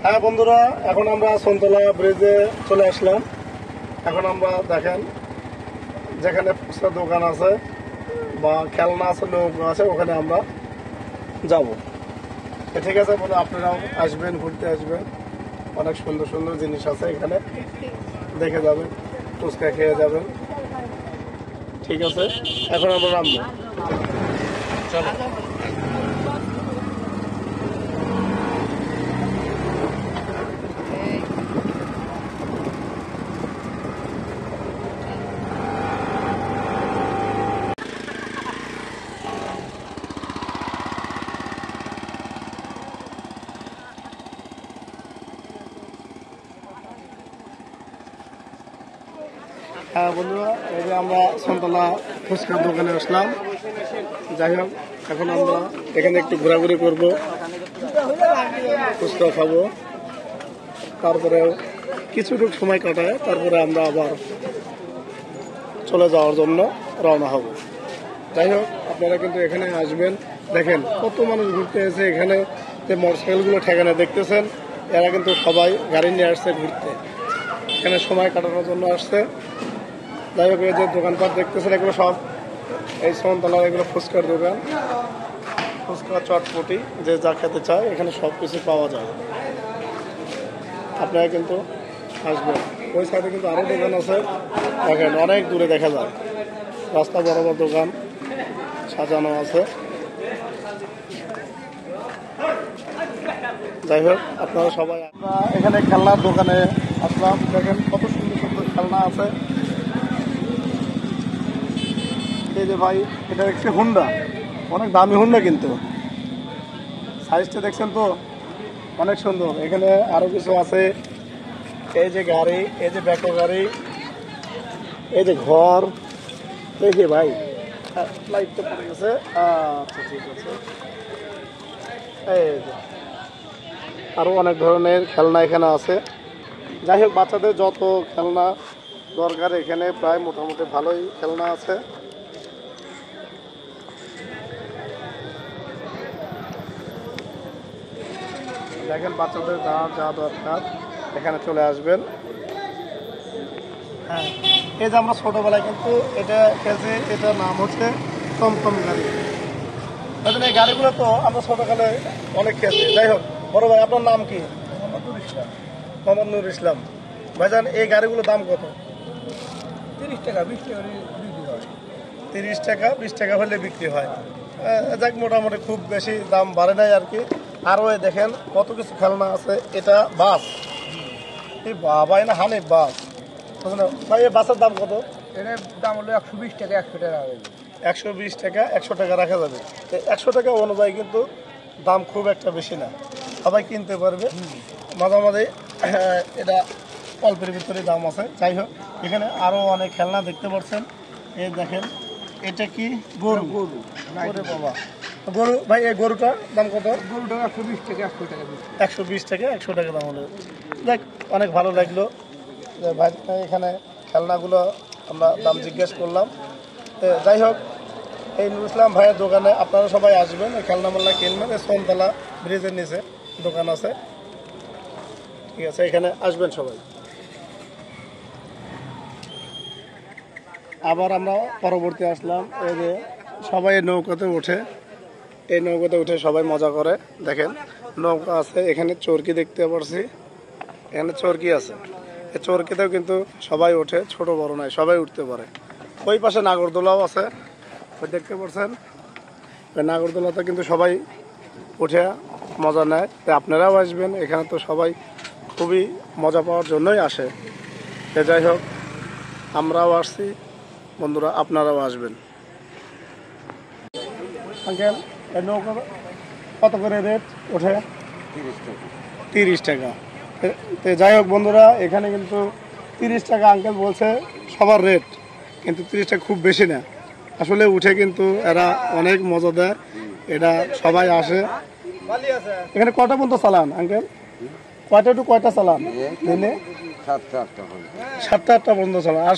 হ্যাঁ বন্ধুরা, এখন আমরা সন্তলা ব্রিজে চলে আসলাম। এখন আমরা দেখেন যেখানে ফুচকা দোকান আছে বা খেলনা আছে, নৌকা আছে, ওখানে আমরা যাব। ঠিক আছে বলে আপনারাও আসবেন, ঘুরতে আসবেন। অনেক সুন্দর সুন্দর জিনিস আছে এখানে, দেখে যাবেন, ফুচকা খেয়ে যাবেন। ঠিক আছে, এখন আমরা নামবো, চলো। হ্যাঁ বন্ধুরা, এই যে আমরা সন্তলা ফুচকার দোকানে আসলাম। যাই হোক, এখন আমরা এখানে একটু ঘোরাঘুরি করব, ফুচকা খাবো, তারপরে কিছুটুকু সময় কাটায় তারপরে আমরা আবার চলে যাওয়ার জন্য রওনা হব। যাই হোক, আপনারা কিন্তু এখানে আসবেন। দেখেন কত মানুষ ঘুরতে এসে এখানে যে মোটরসাইকেলগুলো ঠেকানো দেখতেছেন, এরা কিন্তু সবাই গাড়ি নিয়ে আসছে ঘুরতে, এখানে সময় কাটানোর জন্য আসছে। যাই হোক, এই যে দোকানপাট দেখতেছেন এগুলো সব এই সন্তলার, এগুলো ফুচকার দোকান। ফুচকা, চটপটি, যে যা খেতে চায় এখানে সব কিছু পাওয়া যায়। আপনারা কিন্তু আসবেন। ওই সাইডে কিন্তু আরও দোকান আছে, দেখেন অনেক দূরে দেখা যায়, রাস্তা বরাবর দোকান সাজানো আছে। যাই হোক, আপনারা সবাই, আমরা এখানে খেলনার দোকানে আসলাম। দেখেন কত সুন্দর সুন্দর খেলনা আছে। এই যে ভাই, এটা দেখছি হুন্ডা, অনেক দামি হুন্ডা, কিন্তু সাইজটা দেখছেন তো অনেক সুন্দর। এখানে আরো কিছু আছে, এই যে গাড়ি, এই যে ব্যাকো গাড়ি, এই যে ঘর, এই যে ভাই লাইটটা পড়ে গেছে। আচ্ছা ঠিক আছে, এই যে আরো অনেক ধরনের খেলনা এখানে আছে। যাই হোক, বাচ্চাদের যত খেলনা দরকার এখানে প্রায় মোটামুটি ভালোই খেলনা আছে। দেখেন বাচ্চাদের যা যা দরকার এখানে চলে আসবেন। হ্যাঁ, এই যে আমরা ছোটোবেলায় কিন্তু এটা খেয়েছি, এটার নাম হচ্ছে টমটম গাড়ি। এই গাড়িগুলো তো আমরা ছোটোকালে অনেক খেয়েছি। যাই হোক, বড় ভাই আপনার নাম কি? মোহাম্মদ নুর ইসলাম। ভাইজান, এই গাড়িগুলোর দাম কত? 30 টাকা 20 টাকা বিক্রি হয়। 30 টাকা 20 টাকা হলে বিক্রি হয়। যাক, মোটামুটি খুব বেশি দাম বাড়ে নাই আর কি। আরও দেখেন কত কিছু খেলনা আছে। এটা বাস, এই বাবাই না হানি বাস। ভাই, এই বাসের দাম কত? এটার দাম হলো 120 টাকা 100 টাকা। 120 টাকা 100 টাকা রাখা যাবে। 100 টাকা অনুযায়ী কিন্তু দাম খুব একটা বেশি না, সবাই কিনতে পারবে। মাঝামাঝি এটা অল্পের ভিতরে দাম আছে। যাই হোক, এখানে আরও অনেক খেলনা দেখতে পাচ্ছেন। এই দেখেন, এটা কি গরু? গরু বাবা, গরু। ভাই, এই গরুটার দাম কত? গরুটা 120 টাকা 100 টাকা। 120 টাকা 100 টাকা দাম হলো। দেখ, অনেক ভালো লাগলো যে ভাই এখানে খেলনাগুলো আমরা দাম জিজ্ঞেস করলাম। যাই হোক, এই নুর ইসলাম ভাইয়ের দোকানে আপনারা সবাই আসবেন, এই খেলনা মোল্লা কিনবেন। এই সন্তলা ব্রিজের নিচে দোকান আছে। ঠিক আছে, এখানে আসবেন সবাই। আবার আমরা পরবর্তী আসলাম। এই যে সবাই নৌকাতে ওঠে, এই নৌকাতে উঠে সবাই মজা করে। দেখেন নৌকা আছে, এখানে চরকি দেখতে পাচ্ছি, এখানে চরকি আছে। এই চরকিতেও কিন্তু সবাই ওঠে, ছোট বড় নাই, সবাই উঠতে পারে। ওই পাশে নাগরদোলাও আছে, ওই দেখতে পাচ্ছেন। ওই নাগরদোলাতে কিন্তু সবাই উঠে মজা নেয়। তাই আপনারাও আসবেন, এখানে তো সবাই খুবই মজা পাওয়ার জন্যই আসে। যাই হোক, আমরাও আসছি, বন্ধুরা আপনারাও আসবেন। আঙ্কেল, এই নৌকা কত করে রেট ওঠে? 30 টাকা। তো যাই হোক বন্ধুরা, এখানে কিন্তু 30 টাকা আঙ্কেল বলছে সবার রেট, কিন্তু 30 টাকা খুব বেশি না। আসলে উঠে কিন্তু এরা অনেক মজা দেয়, এটা সবাই আসে। এখানে কয়টা পর্যন্ত চালান আঙ্কেল? কয়টা টু কয়টা চালান দিনে? 7টা 8টা পর্যন্ত চালান। আর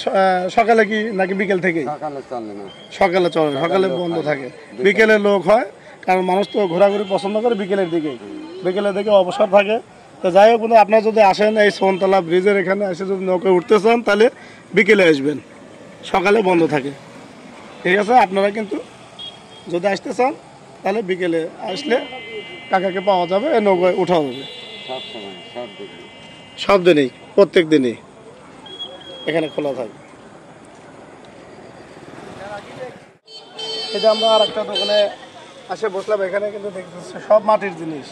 সকালে কি নাকি বিকেল থেকেই? সকালে চলে, সকালে বন্ধ থাকে, বিকেলে লোক হয়। কারণ মানুষ তো ঘোরাঘুরি পছন্দ করে বিকেলের দিকে, বিকেলের দিকে অবসর থাকে, তো যাই হোক বন্ধু, আপনারা যদি আসেন এই সোনতলা ব্রিজের এখানে এসে যদি নৌকায় উঠতে চান তাহলে বিকেলে আসবেন, সকালে বন্ধ থাকে। ঠিক আছে, আপনারা কিন্তু যদি আসতে চান তাহলে বিকেলে আসলে কাকাকে পাওয়া যাবে, এই নৌকায় উঠা হবে সব দিনই, প্রত্যেক দিনই এখানে খোলা থাকে। এই যে আমরা আর একটা দোকানে আসে বসলাম, এখানে কিন্তু দেখতেছি সব মাটির জিনিস।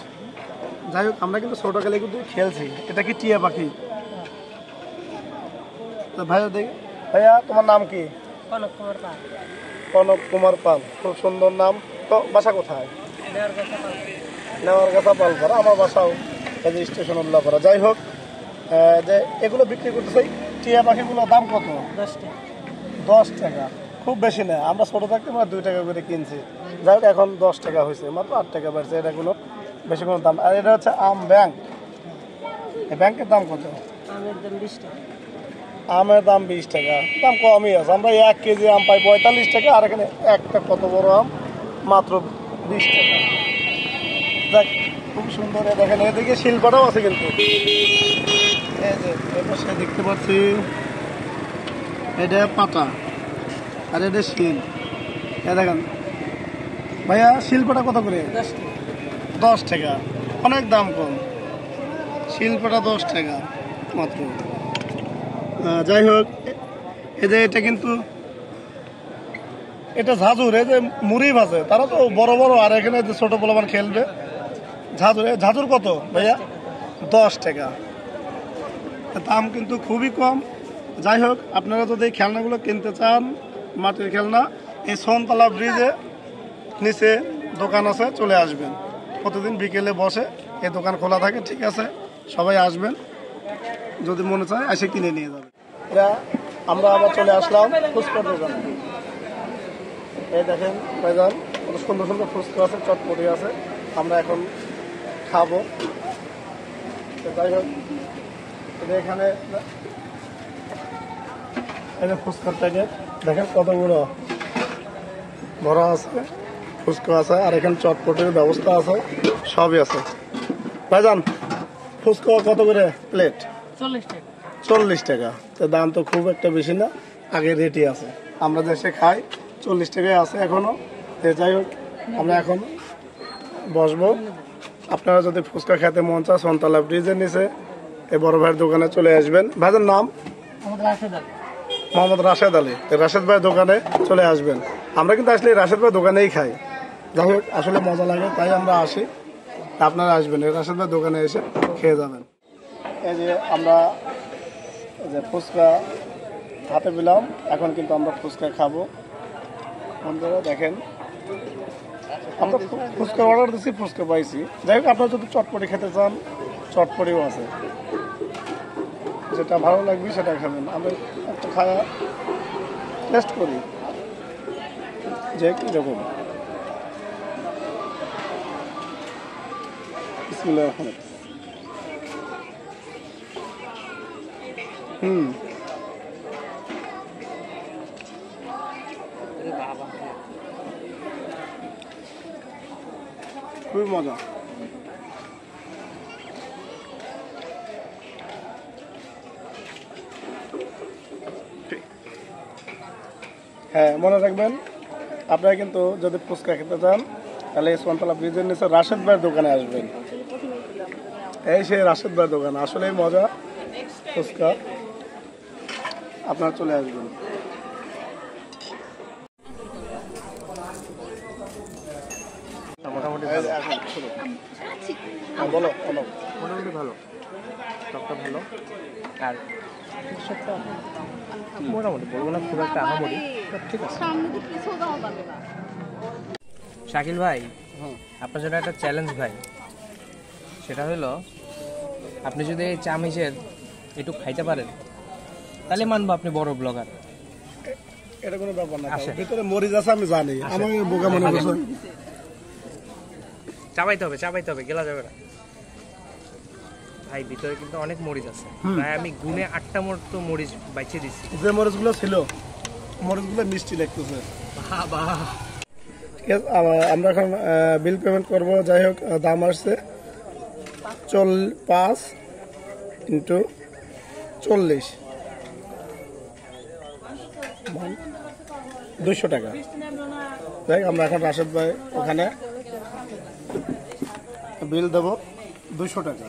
যাই হোক, আমরা কিন্তু ছোটকালে কিন্তু খেলছি। এটা কি টিয়া পাখি? তো ভাইয়া দেখি, ভাইয়া তোমার নাম কি? কনক কুমার পাল। কনক কুমার পাল, খুব সুন্দর নাম। তো বাসা কোথায়? নেওয়ার কথা পালপাড়া, আমার বাসাও এই যে স্টেশন উল্লাপাড়া। যাই হোক, যে এগুলো বিক্রি করতেছে টিয়া পাখিগুলো দাম কত? 10 টাকা। 10 টাকা, খুব বেশি না। আমরা ছোট থাকতে আমরা 2 টাকা করে কিনছি। যাই হোক, এখন 10 টাকা হয়েছে, মাত্র 8 টাকা বাড়ছে। এটা কোনো বেশি কোনো দাম। আর এটা হচ্ছে আম ব্যাংক, এই ব্যাংকের দাম কত? আমের দাম 20 টাকা। আমের দাম 20 টাকা, দাম কমই আছে। আমরা 1 কেজি আম পাই 45 টাকা, আর এখানে একটা কত বড় আম মাত্র 20 টাকা। দেখ, খুব সুন্দর। দেখেন এদিকে শিল্পটাও আছে কিন্তু, এই যে এপাশে দেখতে পাচ্ছি এটা পাতা আর এটা শিল। এ দেখেন ভাইয়া, শিল্পটা কত করে? 10 টাকা। 10 টাকা, অনেক দাম কম। শিল্পটা 10 টাকা মাত্র। যাই হোক, এই যে এটা কিন্তু এটা ঝাঁঝুর, এই যে মুড়ি ভাজে তারা তো বড় বড়, আর এখানে যে ছোট পোলাপান খেলবে ঝাঁঝুর। ঝাঁঝুর কত ভাইয়া? 10 টাকা, দাম কিন্তু খুবই কম। যাই হোক, আপনারা যদি এই খেলনাগুলো কিনতে চান, মাটির খেলনা, এই সোনতলা ব্রিজে নিচে দোকান আছে, চলে আসবেন। প্রতিদিন বিকেলে বসে, এই দোকান খোলা থাকে। ঠিক আছে, সবাই আসবেন, যদি মনে চায় এসে কিনে নিয়ে যাবেন। এরা আমরা আবার চলে আসলাম ফুচকার দোকানে। এই দেখেন ভাইজান, কত সুন্দর সুন্দর ফুচকা আছে, চটপটি আছে, আমরা এখন খাবো। তো যাই হোক, এখানে এই যে ফুচকার প্যাকেট দেখেন কত বড় বড় আছে, ফুচকা আছে, আর এখানে চটপটির ব্যবস্থা আছে, সবই আছে। ভাইজান, ফুচকা কত করে প্লেট? 40 টাকা। 40 টাকা, তো দাম তো খুব একটা বেশি না, আগের রেটই আছে। আমরা দেশে খাই 40 টাকায় আছে এখনো। তো যাই হোক, আমরা এখন বসবো। আপনারা যদি ফুচকা খেতে মন চায়, সোনতলা ব্রিজের নিচে এই বড় ভাইয়ের দোকানে চলে আসবেন। ভাইজান নাম? মোহাম্মদ রাশেদ আলী। রাশেদ ভাইয়ের দোকানে চলে আসবেন। আমরা কিন্তু আসলে রাশেদ ভাইয়ের দোকানেই খাই। যাই হোক, আসলে মজা লাগে তাই আমরা আসি। আপনারা আসবেন, রাশেদ ভাইয়ের দোকানে এসে খেয়ে যাবেন। এই যে আমরা এই যে ফুচকা হাতে পেলাম, এখন কিন্তু আমরা ফুচকা খাবো। বন্ধুরা দেখেন, আমরা ফুচকা অর্ডার দিচ্ছি, ফুচকা পাইছি। যাই হোক, আপনারা যদি চটপটি খেতে চান, চটপটিও আছে, যেটা ভালো লাগবে সেটা খাবেন। আমরা একটা খাওয়া টেস্ট করি যে কীরকম। বিসমিল্লাহির রহমানির রহিম। খুবই মজা। হ্যাঁ, মনে রাখবেন, আপনারা কিন্তু যদি ফুচকা খেতে চান তাহলে এই সোনতলা ব্রিজের নিচে রাশেদ ভাইয়ের দোকানে আসবেন। এই সেই রাশেদ ভাইয়ের দোকান, আসলেই মজা ফুচকা, আপনারা চলে আসবেন। মোটামুটি বলো বলো। মোটামুটি ভালো, টকটা ভালো, আর মোটামুটি বলবো না খুব একটা আহামরি, ঠিক আছে। শাকিল ভাই, আপনার জন্য একটা চ্যালেঞ্জ ভাই। সেটা হলো, আপনি যদি এই চামিচের একটু খাইতে পারেন তাহলে মানবো আপনি বড় ব্লগার। এটা কোনো ব্যাপার না, ভিতরে মরিচ আছে আমি জানি, আমার বোকা মনে করছে। চাবাইতে হবে, গেলা যাবে না ভাই। ভিতরে কিন্তু অনেক মরিচ আছে, প্রায় আমি গুনে 8টা মতো মরিচ বাইছে দিছি। যে মরিচগুলো ছিল, মরিচগুলো মিষ্টি লাগতেছে। ঠিক আছে, আমরা এখন বিল পেমেন্ট করবো। যাই হোক, দাম আসছে 5 ইন্টু 40 200 টাকা। দেখ আমরা এখন রাশেদ ভাই ওখানে বিল দেবো 200 টাকা।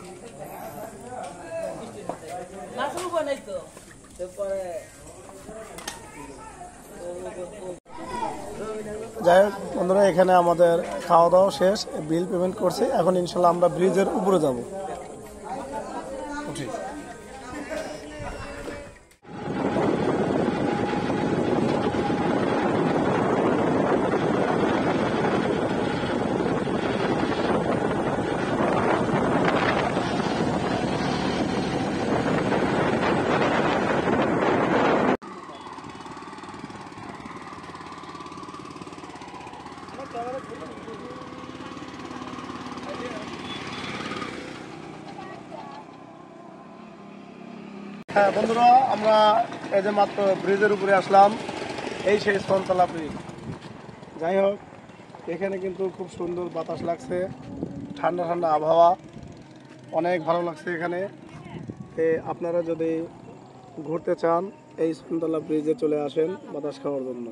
যাই হোক বন্ধুরা, এখানে আমাদের খাওয়া দাওয়া শেষ, বিল পেমেন্ট করছি। এখন ইনশাল্লাহ আমরা ব্রিজের উপরে যাব। উঠি। হ্যাঁ বন্ধুরা, আমরা এই যে মাত্র ব্রিজের উপরে আসলাম, এই সেই সন্তলা ব্রিজ। যাই হোক, এখানে কিন্তু খুব সুন্দর বাতাস লাগছে, ঠান্ডা ঠান্ডা আবহাওয়া, অনেক ভালো লাগছে এখানে। আপনারা যদি ঘুরতে চান এই সন্তলা ব্রিজে চলে আসেন বাতাস খাওয়ার জন্য।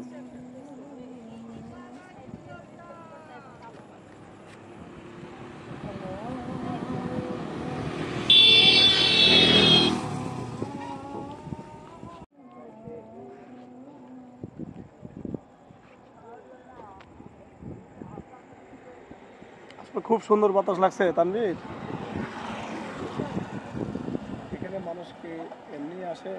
খুব সুন্দর বাতাস লাগছে তানভীর। এখানে মানুষ কি এমনি আসে?